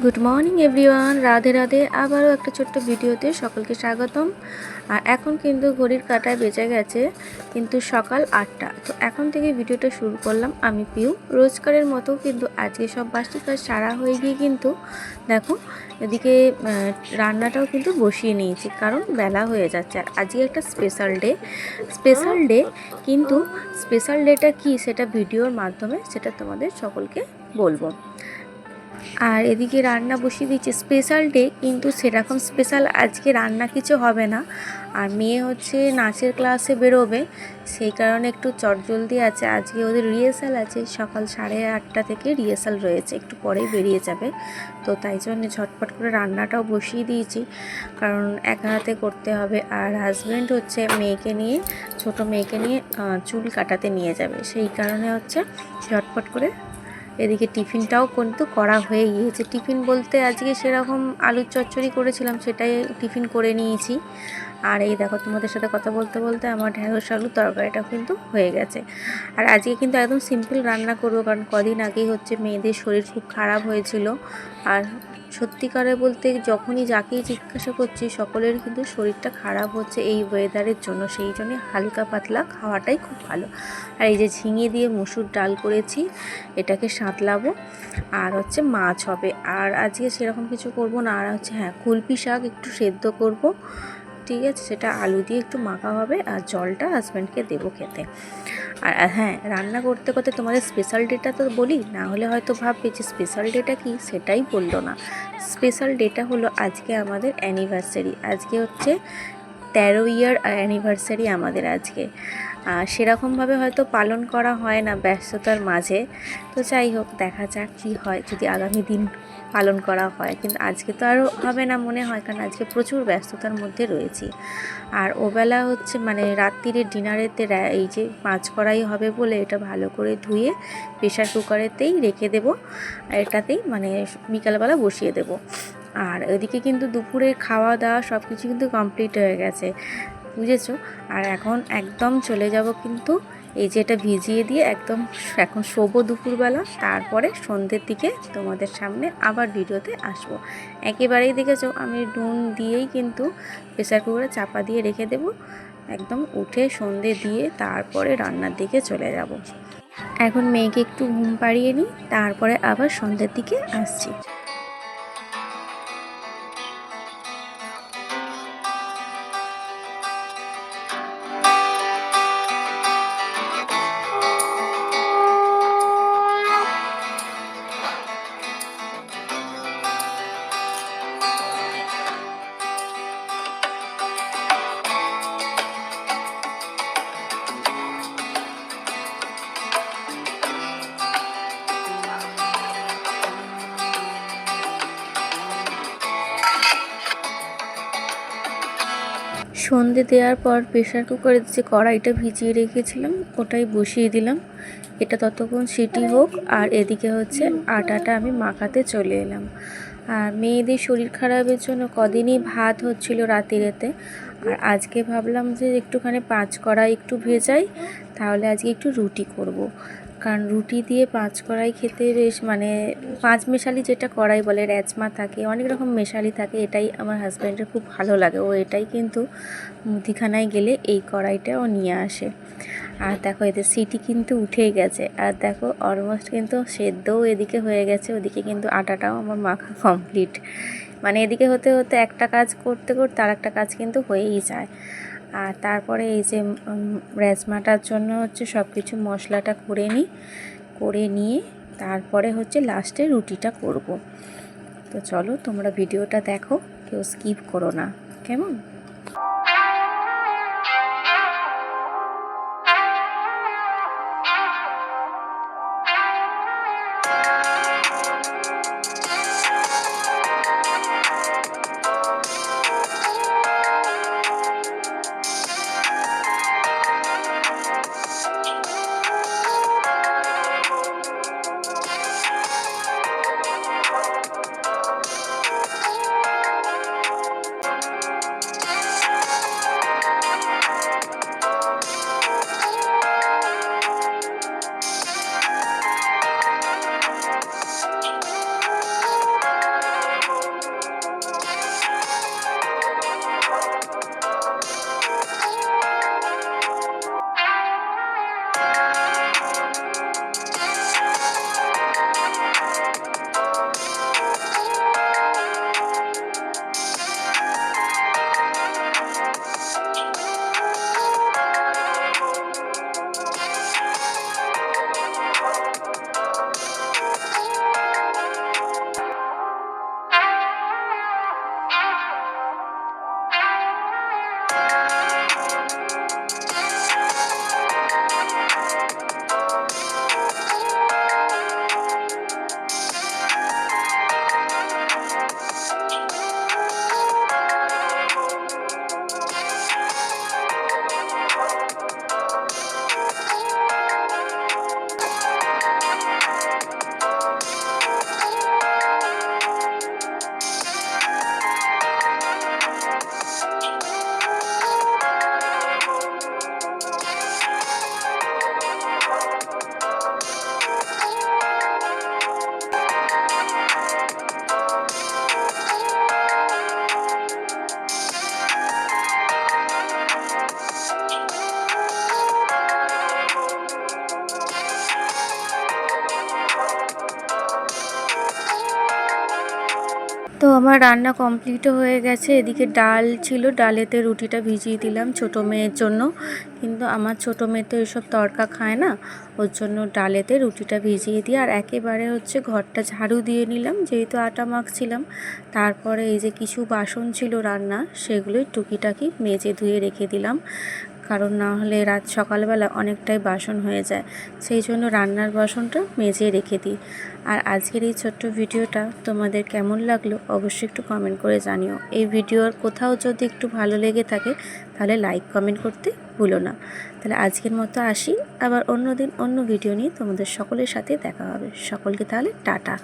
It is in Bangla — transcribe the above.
Good morning everyone, Radhe Radhe. আবারও একটা ছোট্ট ভিডিওতে সকলকে স্বাগতম। আর এখন কিন্তু ঘড়ির কাঁটায় বেজে গেছে কিন্তু সকাল 8টা। তো এখন থেকে ভিডিওটা শুরু করলাম আমি পিউ। রোজকারের মতো কিন্তু আজকে সব বাসি কাজ সারা হয়ে গিয়ে কিন্তু দেখো এদিকে রান্নাটাও কিন্তু বসিয়ে নিয়েছি, কারণ বেলা হয়ে যাচ্ছে। আর আজকে একটা স্পেশাল ডে কিন্তু স্পেশাল ডেটা কি সেটা ভিডিওর মাধ্যমে সেটা তোমাদের সকলকে বলবো। আর এদিকে রান্না বসিয়ে দিচ্ছি, স্পেশাল ডে কিন্তু সেরকম স্পেশাল আজকে রান্না কিছু হবে না। আর মেয়ে হচ্ছে নাচের ক্লাসে বেরোবে, সেই কারণে একটু চটজলদি আছে। আজকে ওদের রিহার্সাল আছে, সকাল 8:30 থেকে রিহার্সাল রয়েছে, একটু পরেই বেরিয়ে যাবে। তো তাই জন্য ঝটপট করে রান্নাটাও বসিয়ে দিয়েছি, কারণ একা হাতে করতে হবে। আর হাজব্যান্ড হচ্ছে ছোট মেয়েকে নিয়ে চুল কাটাতে নিয়ে যাবে, সেই কারণে হচ্ছে ঝটপট করে এদিকে টিফিনটাও কিন্তু করা হয়ে গিয়েছে। টিফিন বলতে আজকে সেরকম আলুর চচ্চড়ি করেছিলাম, সেটাই টিফিন করে নিয়েছি। আর এই দেখো তোমাদের সাথে কথা বলতে বলতে আমার ঢ্যাঁড়স আলুর তরকারিটাও কিন্তু হয়ে গেছে। আর আজকে কিন্তু একদম সিম্পল রান্না করবো, কারণ কদিন আগেই হচ্ছে মেয়েদের শরীর খুব খারাপ হয়েছিল। আর সত্যিকারে বলতে যখনই যাকেই জিজ্ঞাসা করছি সকলের কিন্তু শরীরটা খারাপ হচ্ছে এই ওয়েদারের জন্য, সেই জন্য হালকা পাতলা খাওয়াটাই খুব ভালো। আর এই যে ঝিঙে দিয়ে মসুর ডাল করেছি, এটাকে সাঁতলাবো। আর হচ্ছে মাছ হবে, আর আজকে সেরকম কিছু করব না। আর হচ্ছে কুলপি শাক একটু সেদ্ধ করব, ঠিক আছে, সেটা আলু দিয়ে একটু মাখা হবে। আর জলটা হাজব্যান্ডকে দেবো খেতে। আর রান্না করতে করতে তোমাদের স্পেশাল ডেটা তো বলি, না হলে হয়তো ভাববে যে স্পেশাল ডেটা কি, সেটাই বললো না। স্পেশাল ডেটা হলো আজকে আমাদের অ্যানিভার্সারি। আজকে হচ্ছে 13 ইয়ার অ্যানিভার্সারি আমাদের আজকে। সেরকমভাবে হয়তো পালন করা হয় না ব্যস্ততার মাঝে। তো যাই হোক, দেখা যাক কী হয়, যদি আগামী দিন পালন করা হয়। কিন্তু আজকে তো আরও হবে না মনে হয়, কারণ আজকে প্রচুর ব্যস্ততার মধ্যে রয়েছি। আর ওবেলা হচ্ছে রাত্রিরের ডিনারেতে এই যে মাছ করাই হবে বলে এটা ভালো করে ধুয়ে প্রেশার কুকারেতেই রেখে দেবো। এটাতেই বিকালবেলা বসিয়ে দেবো। আর ওইদিকে কিন্তু দুপুরে খাওয়া দাওয়া সব কিছু কিন্তু কমপ্লিট হয়ে গেছে, বুঝেছো। আর এখন একদম চলে যাব কিন্তু এই যে এটা ভিজিয়ে দিয়ে একদম এখন শোবো দুপুরবেলা, তারপরে সন্ধ্যের দিকে তোমাদের সামনে আবার ভিডিওতে আসবো। একেবারেই দেখেছো আমি নুন দিয়েই কিন্তু প্রেসার কুকারে চাপা দিয়ে রেখে দেবো, একদম উঠে সন্ধ্যে দিয়ে তারপরে রান্নার দিকে চলে যাব। এখন মেয়েকে একটু ঘুম পাড়িয়ে নিই, তারপরে আবার সন্ধ্যের দিকে আসছি। সন্ধে দেওয়ার পর প্রেশার কুকারে যে কড়াইটা ভিজিয়ে রেখেছিলাম ওটাই বসিয়ে দিলাম, এটা ততক্ষণ সিটি হোক। আর এদিকে হচ্ছে আটাটা আমি মাখাতে চলে এলাম। আর মেয়েদের শরীর খারাপের জন্য কদিনই ভাত হচ্ছিল রাতে। আর আজকে ভাবলাম যে একটুখানি 5 কড়াই একটু ভেজাই, তাহলে আজকে একটু রুটি করব। কারণ রুটি দিয়ে 5 কড়াই খেতে বেশ 5 মেশালি যেটা কড়াই বলে, র্যাজমা থাকে, অনেক রকম মেশালি থাকে, এটাই আমার হাজব্যান্ডের খুব ভালো লাগে। ও এটাই কিন্তু মুদিখানায় গেলে এই কড়াইটাও নিয়ে আসে। আর দেখো এতে সিটি কিন্তু উঠেই গেছে। আর দেখো অলমোস্ট কিন্তু সেদ্ধও এদিকে হয়ে গেছে, ওদিকে কিন্তু আটাটাও আমার মাখা কমপ্লিট। এদিকে হতে হতে একটা কাজ করতে করতে আর একটা কাজ কিন্তু হয়েই যায়। আর তারপরে এই যে রাজমাটার জন্য হচ্ছে সব কিছু মশলাটা করে নিয়ে তারপরে হচ্ছে লাস্টে রুটিটা করব। তো চলো তোমরা ভিডিওটা দেখো, কেউ স্কিপ করো না, কেমন। তো আমার রান্না কমপ্লিটও হয়ে গেছে। এদিকে ডাল ছিল, ডালেতে রুটিটা ভিজিয়ে দিলাম ছোটো মেয়ের জন্য, কিন্তু আমার ছোটো মেয়ে তো এসব তড়কা খায় না, ওর জন্য ডালেতে রুটিটা ভিজিয়ে দিয়ে আর একেবারে ঘরটা ঝাড়ু দিয়ে নিলাম, যেহেতু আটা মাখছিলাম। তারপরে এই যে কিছু বাসন ছিল রান্না, সেগুলোই টুকিটাকি মেজে ধুয়ে রেখে দিলাম, কারণ না হলে সকালবেলা অনেকটাই বাসন হয়ে যায়, সেই জন্য রান্নার বাসনটা মেজে রেখে দিই। আর আজকের এই ছোট্ট ভিডিওটা তোমাদের কেমন লাগলো অবশ্যই একটু কমেন্ট করে জানিও। এই ভিডিওর কোথাও যদি একটু ভালো লেগে থাকে তাহলে লাইক কমেন্ট করতে ভুলো না। তাহলে আজকের মতো আসি, আবার অন্য দিন অন্য ভিডিও নিয়ে তোমাদের সকলের সাথে দেখা হবে। সকলকে তাহলে টাটা।